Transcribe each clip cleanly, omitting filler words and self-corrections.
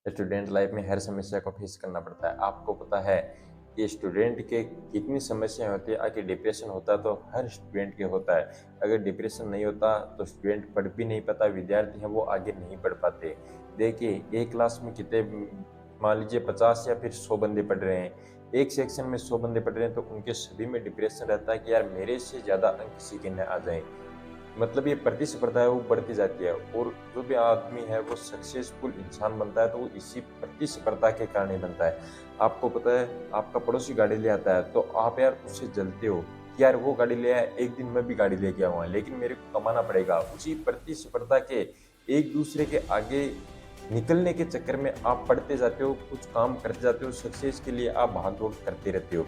Student life में हर समस्या को फेस करना पड़ता है। आपको पता है कि स्टूडेंट के कितनी समस्याएं होती है। आगे डिप्रेशन होता तो हर स्टूडेंट के होता है। अगर डिप्रेशन नहीं होता तो स्टूडेंट पढ़ भी नहीं पाता, विद्यार्थी हैं वो आगे नहीं पढ़ पाते। देखिए, एक क्लास में कितने मान लीजिए 50 या फिर 100 बंदे पढ़ रहे हैं। एक सेक्शन में 100 बंदे पढ़ रहे हैं तो उनके सभी में डिप्रेशन रहता है कि यार मेरे से ज़्यादा अंक किसी के न आ जाएं। मतलब ये प्रतिस्पर्धा है वो बढ़ती जाती है, और जो भी आदमी है वो सक्सेसफुल इंसान बनता है तो वो इसी प्रतिस्पर्धा के कारण ही बनता है। आपको पता है, आपका पड़ोसी गाड़ी ले आता है तो आप यार उससे जलते हो कि यार वो गाड़ी ले आया, एक दिन मैं भी गाड़ी लेके आऊंगा लेकिन मेरे को कमाना पड़ेगा। उसी प्रतिस्पर्धा के एक दूसरे के आगे निकलने के चक्कर में आप पढ़ते जाते हो, कुछ काम करते जाते हो, सक्सेस के लिए आप भाग दौड़ करते रहते हो।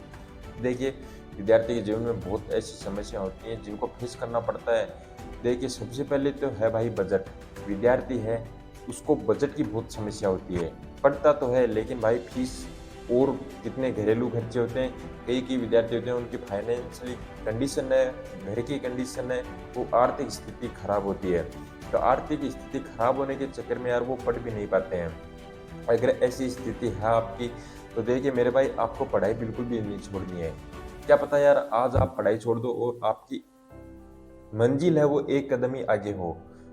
देखिए, विद्यार्थी के जीवन में बहुत ऐसी समस्या होती हैं जिनको फेस करना पड़ता है। देखिए, सबसे पहले तो है भाई बजट। विद्यार्थी है उसको बजट की बहुत समस्या होती है। पढ़ता तो है लेकिन भाई फीस और कितने घरेलू खर्चे होते हैं। कई विद्यार्थी होते हैं उनकी फाइनेंशियली कंडीशन है, घर की कंडीशन है, वो आर्थिक स्थिति खराब होती है। तो आर्थिक स्थिति खराब होने के चक्कर में यार वो पढ़ भी नहीं पाते हैं। अगर ऐसी स्थिति है आपकी तो देखिए मेरे भाई, आपको पढ़ाई बिल्कुल भी नहीं छोड़नी है। क्या पता यार आज आप पढ़ाई छोड़ दो और आपकी मंजिल है वो एक कदम ही आगे हो।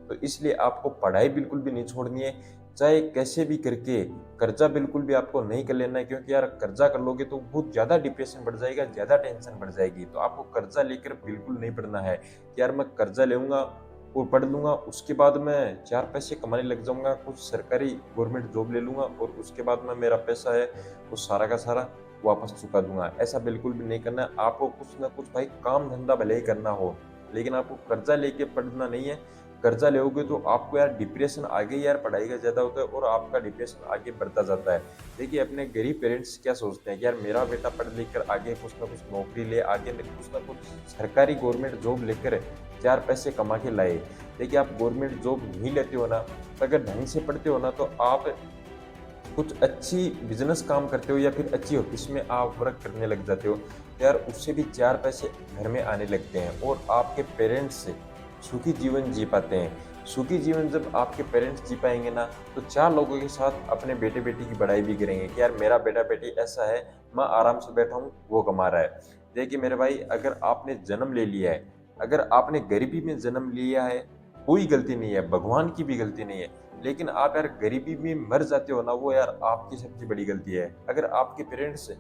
तो इसलिए आपको पढ़ाई बिल्कुल भी नहीं छोड़नी है, चाहे कैसे भी करके। कर्जा बिल्कुल भी आपको नहीं कर लेना है, क्योंकि यार कर्जा कर लोगे तो बहुत ज़्यादा डिप्रेशन बढ़ जाएगा, ज़्यादा टेंशन बढ़ जाएगी। तो आपको कर्जा लेकर बिल्कुल नहीं पढ़ना है कि यार मैं कर्जा लूँगा और पढ़ लूँगा, उसके बाद मैं 4 पैसे कमाने लग जाऊँगा, कुछ सरकारी गवर्नमेंट जॉब ले लूँगा और उसके बाद में मेरा पैसा है वो सारा का सारा वापस चुका दूँगा। ऐसा बिल्कुल भी नहीं करना है। आपको कुछ ना कुछ भाई काम धंधा भले ही करना हो, लेकिन आपको कर्जा लेके पढ़ना नहीं है। कर्जा लोगे तो आपको यार डिप्रेशन आगे यार पढ़ाई का ज़्यादा होता है और आपका डिप्रेशन आगे बढ़ता जाता है। देखिए, अपने गरीब पेरेंट्स क्या सोचते हैं कि यार मेरा बेटा पढ़ लिख कर आगे कुछ ना कुछ नौकरी ले, आगे कुछ ना कुछ सरकारी गवर्नमेंट जॉब लेकर 4 पैसे कमा के लाए। देखिए, आप गवर्नमेंट जॉब नहीं लेते हो ना, तो अगर ढंग से पढ़ते हो ना तो आप कुछ अच्छी बिजनेस काम करते हो या फिर अच्छी ऑफिस में आप वर्क करने लग जाते हो, तो यार उससे भी 4 पैसे घर में आने लगते हैं और आपके पेरेंट्स सुखी जीवन जी पाते हैं। सुखी जीवन जब आपके पेरेंट्स जी पाएंगे ना, तो 4 लोगों के साथ अपने बेटे बेटी की बड़ाई भी करेंगे कि यार मेरा बेटा बेटी ऐसा है, मैं आराम से बैठा हूँ वो कमा रहा है। देखिए मेरे भाई, अगर आपने जन्म ले लिया है, अगर आपने गरीबी में जन्म लिया है, कोई गलती नहीं है, भगवान की भी गलती नहीं है, लेकिन आप यार गरीबी में मर जाते हो ना, वो यार आपकी सबसे बड़ी गलती है। अगर आपके पेरेंट्स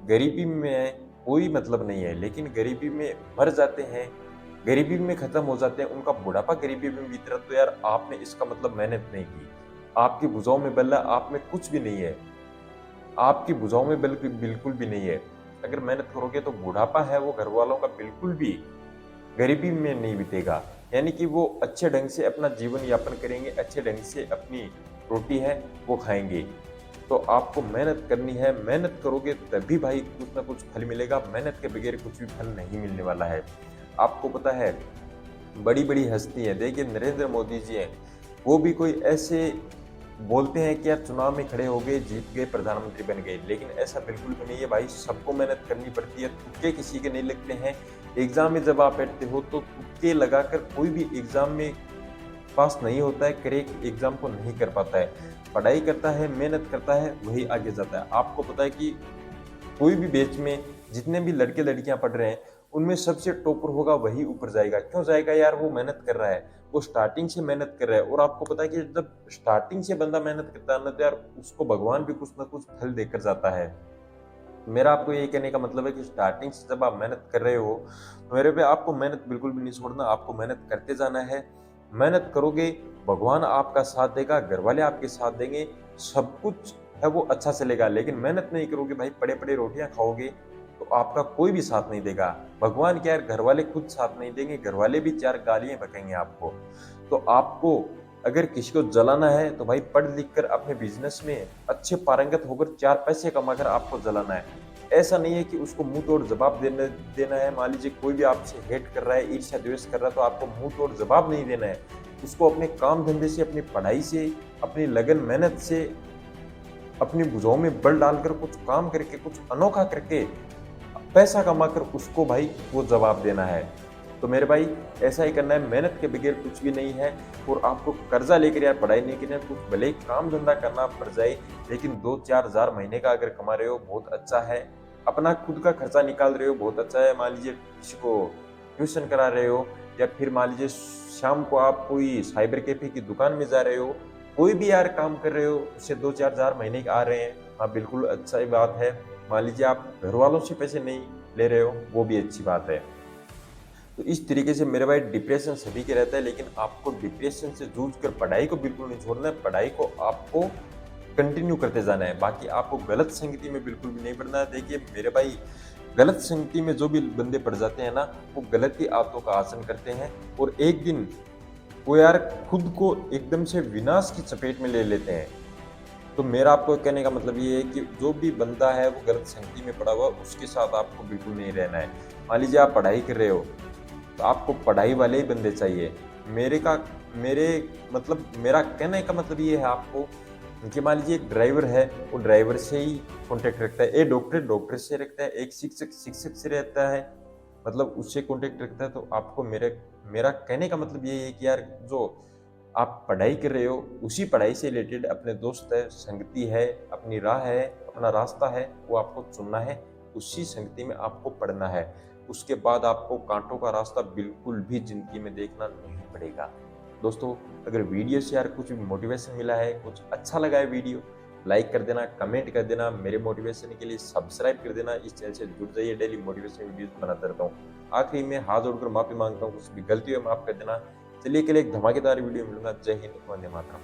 गरीबी में हैं, कोई मतलब नहीं है, लेकिन गरीबी में मर जाते हैं, गरीबी में खत्म हो जाते हैं, उनका बुढ़ापा गरीबी में बीत रहा, तो यार आपने इसका मतलब मेहनत नहीं की। आपकी भुजाओं में बल है, आप में कुछ भी नहीं है। आपकी भुजाओं में बल बिल्कुल भी नहीं है। अगर मेहनत करोगे तो बुढ़ापा है वो घर वालों का बिल्कुल भी गरीबी में नहीं बीतेगा। यानी कि वो अच्छे ढंग से अपना जीवन यापन करेंगे, अच्छे ढंग से अपनी रोटी है वो खाएंगे। तो आपको मेहनत करनी है, मेहनत करोगे तभी भाई कुछ ना कुछ फल मिलेगा। मेहनत के बगैर कुछ भी फल नहीं मिलने वाला है। आपको पता है, बड़ी बड़ी हस्ती है, देखिए नरेंद्र मोदी जी हैं, वो भी कोई ऐसे बोलते हैं कि यार चुनाव में खड़े हो गए, जीत गए, प्रधानमंत्री बन गए, लेकिन ऐसा बिल्कुल भी नहीं है भाई। सबको मेहनत करनी पड़ती है, तुक्के किसी के नहीं लगते हैं। एग्जाम में जब आप बैठते हो तो तुक्के लगाकर कोई भी एग्जाम में पास नहीं होता है, करेक्ट एग्जाम को नहीं कर पाता है। पढ़ाई करता है, मेहनत करता है, वही आगे जाता है। आपको पता है कि कोई भी बैच में जितने भी लड़के लड़कियां पढ़ रहे हैं, उनमें सबसे टॉपर होगा वही ऊपर जाएगा। क्यों जाएगा यार? वो मेहनत कर रहा है, वो स्टार्टिंग से मेहनत कर रहा है। और आपको पता है कि जब स्टार्टिंग से बंदा मेहनत करता है ना, तो यार उसको भगवान भी कुछ ना कुछ फल देकर जाता है। मेरा आपको ये कहने का मतलब है कि स्टार्टिंग से जब आप मेहनत कर रहे हो, तो मेरे पे आपको मेहनत बिल्कुल भी नहीं छोड़ना, आपको मेहनत करते जाना है। मेहनत करोगे, भगवान आपका साथ देगा, घर वाले आपके साथ देंगे, सब कुछ है वो अच्छा चलेगा। लेकिन मेहनत नहीं करोगे भाई, पड़े पड़े रोटियां खाओगे, तो आपका कोई भी साथ नहीं देगा। भगवान क्या है, घर वाले खुद साथ नहीं देंगे, घर वाले भी 4 गालियां बकेंगे आपको। तो आपको अगर किसी को जलाना है तो भाई पढ़ लिख कर अपने बिजनेस में अच्छे पारंगत होकर 4 पैसे कमाकर आपको जलाना है। ऐसा नहीं है कि उसको मुंह तोड़ जवाब देना है। मान लीजिए कोई भी आपसे हेट कर रहा है, ईर्ष्या द्वेष कर रहा है, तो आपको मुंह तोड़ जवाब नहीं देना है। उसको अपने काम धंधे से, अपनी पढ़ाई से, अपनी लगन मेहनत से, अपनी भुजाओं में बल डालकर कुछ काम करके, कुछ अनोखा करके, पैसा कमाकर उसको भाई वो जवाब देना है। तो मेरे भाई ऐसा ही करना है, मेहनत के बगैर कुछ भी नहीं है। और आपको कर्जा लेकर यार पढ़ाई नहीं करनी है, कुछ भले ही काम धंधा करना पड़ जाए, लेकिन 2-4 हज़ार महीने का अगर कमा रहे हो बहुत अच्छा है। अपना खुद का खर्चा निकाल रहे हो बहुत अच्छा है। मान लीजिए किसी को ट्यूशन करा रहे हो, या फिर मान लीजिए शाम को आप कोई साइबर कैफे की दुकान में जा रहे हो, कोई भी यार काम कर रहे हो, उससे 2-4 हज़ार महीने के आ रहे हैं, हाँ बिल्कुल अच्छा ही बात है। मान लीजिए आप घर वालों से पैसे नहीं ले रहे हो, वो भी अच्छी बात है। तो इस तरीके से मेरे भाई डिप्रेशन सभी के रहता है, लेकिन आपको डिप्रेशन से जूझ कर पढ़ाई को बिल्कुल नहीं छोड़ना है। पढ़ाई को आपको कंटिन्यू करते जाना है। बाकी आपको गलत संगति में बिल्कुल भी नहीं पड़ना है। देखिए मेरे भाई, गलत संगति में जो भी बंदे पड़ जाते हैं ना, वो गलत ही आदतों का आसन करते हैं, और एक दिन वो यार खुद को एकदम से विनाश की चपेट में ले लेते हैं। तो मेरा आपको कहने का मतलब ये है कि जो भी बंदा है वो गलत संगति में पड़ा हुआ, उसके साथ आपको बिल्कुल नहीं रहना है। मान लीजिए आप पढ़ाई कर रहे हो, तो आपको पढ़ाई वाले ही बंदे चाहिए। मेरे मतलब मेरा कहने का मतलब ये है आपको कि मान लीजिए एक ड्राइवर है, वो ड्राइवर से ही कॉन्टैक्ट रखता है, एक डॉक्टर डॉक्टर से रखता है, एक शिक्षक शिक्षक से रहता है, मतलब उससे कॉन्टैक्ट रखता है। तो आपको मेरे मेरा कहने का मतलब यही है कि यार जो आप पढ़ाई कर रहे हो, उसी पढ़ाई से रिलेटेड अपने दोस्त है, संगति है, अपनी राह है, अपना रास्ता है, वो आपको चुनना है, उसी संगति में आपको पढ़ना है। उसके बाद आपको कांटों का रास्ता बिल्कुल भी ज़िंदगी में देखना नहीं पड़ेगा। दोस्तों, अगर वीडियो से यार कुछ भी मोटिवेशन मिला है, कुछ अच्छा लगा है वीडियो, लाइक कर देना, कमेंट कर देना, मेरे मोटिवेशन के लिए सब्सक्राइब कर देना। इस चैनल से जुड़ जाइए, डेली मोटिवेशन वीडियोज़ बनाता रहता हूँ। आखिरी में हाथ जोड़कर माफ़ी माँगता हूँ, कुछ भी गलती हो माफ़ कर देना। चलिए कल एक धमाकेदार वीडियो मिलूंगा। जय हिंद, वंदे मातरम।